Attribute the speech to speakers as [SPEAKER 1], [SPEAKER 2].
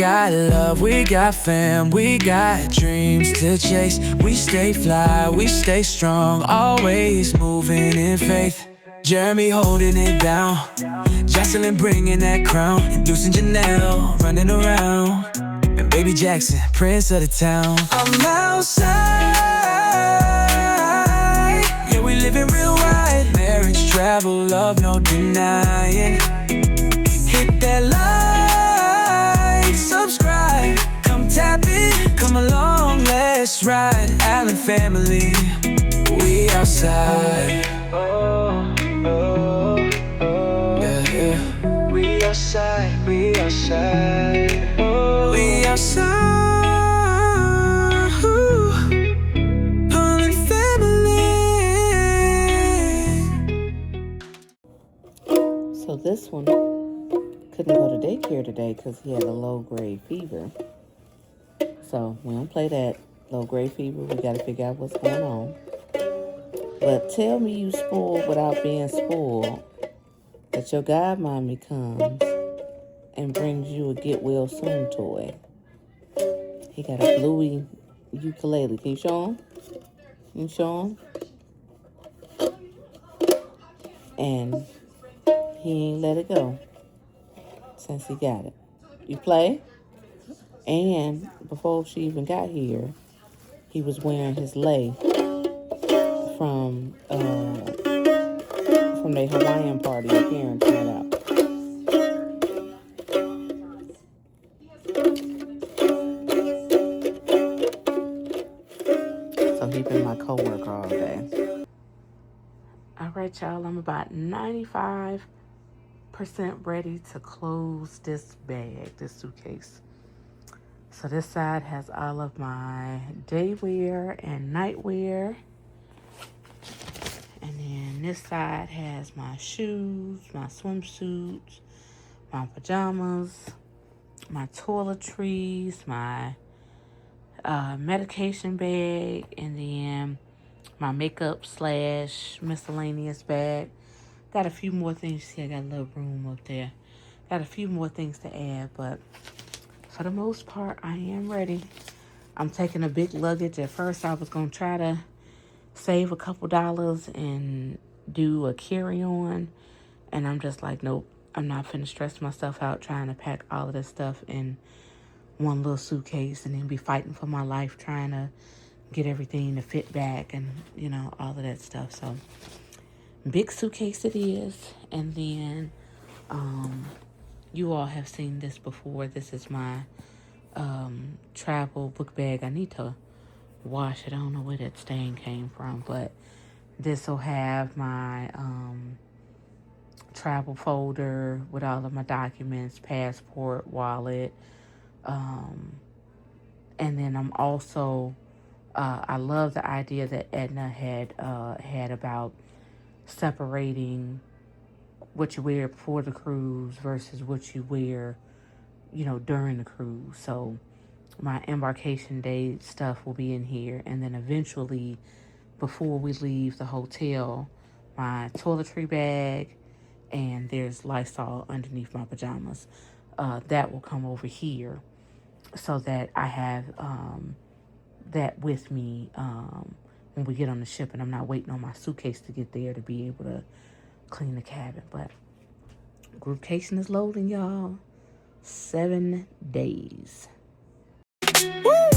[SPEAKER 1] got love, we got fam, we got dreams to chase. We stay fly, we stay strong, always moving in faith. Jeremy holding it down, Jocelyn bringing that crown, and Deuce and Janelle running around, and Baby Jackson, prince of the town. I'm outside, yeah, we living real right. Marriage, travel, love, no denying. Hit that like, subscribe, come tap it, come along, let's ride. Allen family, we outside. Yeah, yeah. We outside, we outside. We outside. Allen family.
[SPEAKER 2] So this one couldn't go to daycare today because he had a low-grade fever. So we don't play that low-grade fever. We got to figure out what's going on. But tell me you spoiled without being spoiled, that your godmommy comes and brings you a get well soon toy. He got a bluey ukulele. Can you show him? Can you show him? And he ain't let it go since he got it. You play? And before she even got here, he was wearing his lei from the Hawaiian party your parents went out. So he been my coworker all day. All right, y'all, I'm about 95% ready to close this bag, this suitcase. So this side has all of my day wear and night wear. And then this side has my shoes, my swimsuits, my pajamas, my toiletries, my medication bag, and then my makeup / miscellaneous bag. Got a few more things. See, I got a little room up there. Got a few more things to add, but for the most part, I am ready. I'm taking a big luggage. At first, I was going to try to save a couple dollars and do a carry-on. And I'm just like, nope, I'm not finna stress myself out trying to pack all of this stuff in one little suitcase and then be fighting for my life trying to get everything to fit back and, you know, all of that stuff. So, big suitcase it is. And then, you all have seen this before. This is my travel book bag. I need to wash it. I don't know where that stain came from, but this will have my travel folder with all of my documents, passport, wallet, and then I'm also I love the idea that Edna had about separating what you wear before the cruise versus what you wear, you know, during the cruise. So my embarkation day stuff will be in here, and then eventually, before we leave the hotel, my toiletry bag, and there's Lysol underneath my pajamas. That will come over here so that I have that with me when we get on the ship, and I'm not waiting on my suitcase to get there to be able to clean the cabin. But Groupcation is loading, y'all. 7 days.
[SPEAKER 1] Woo!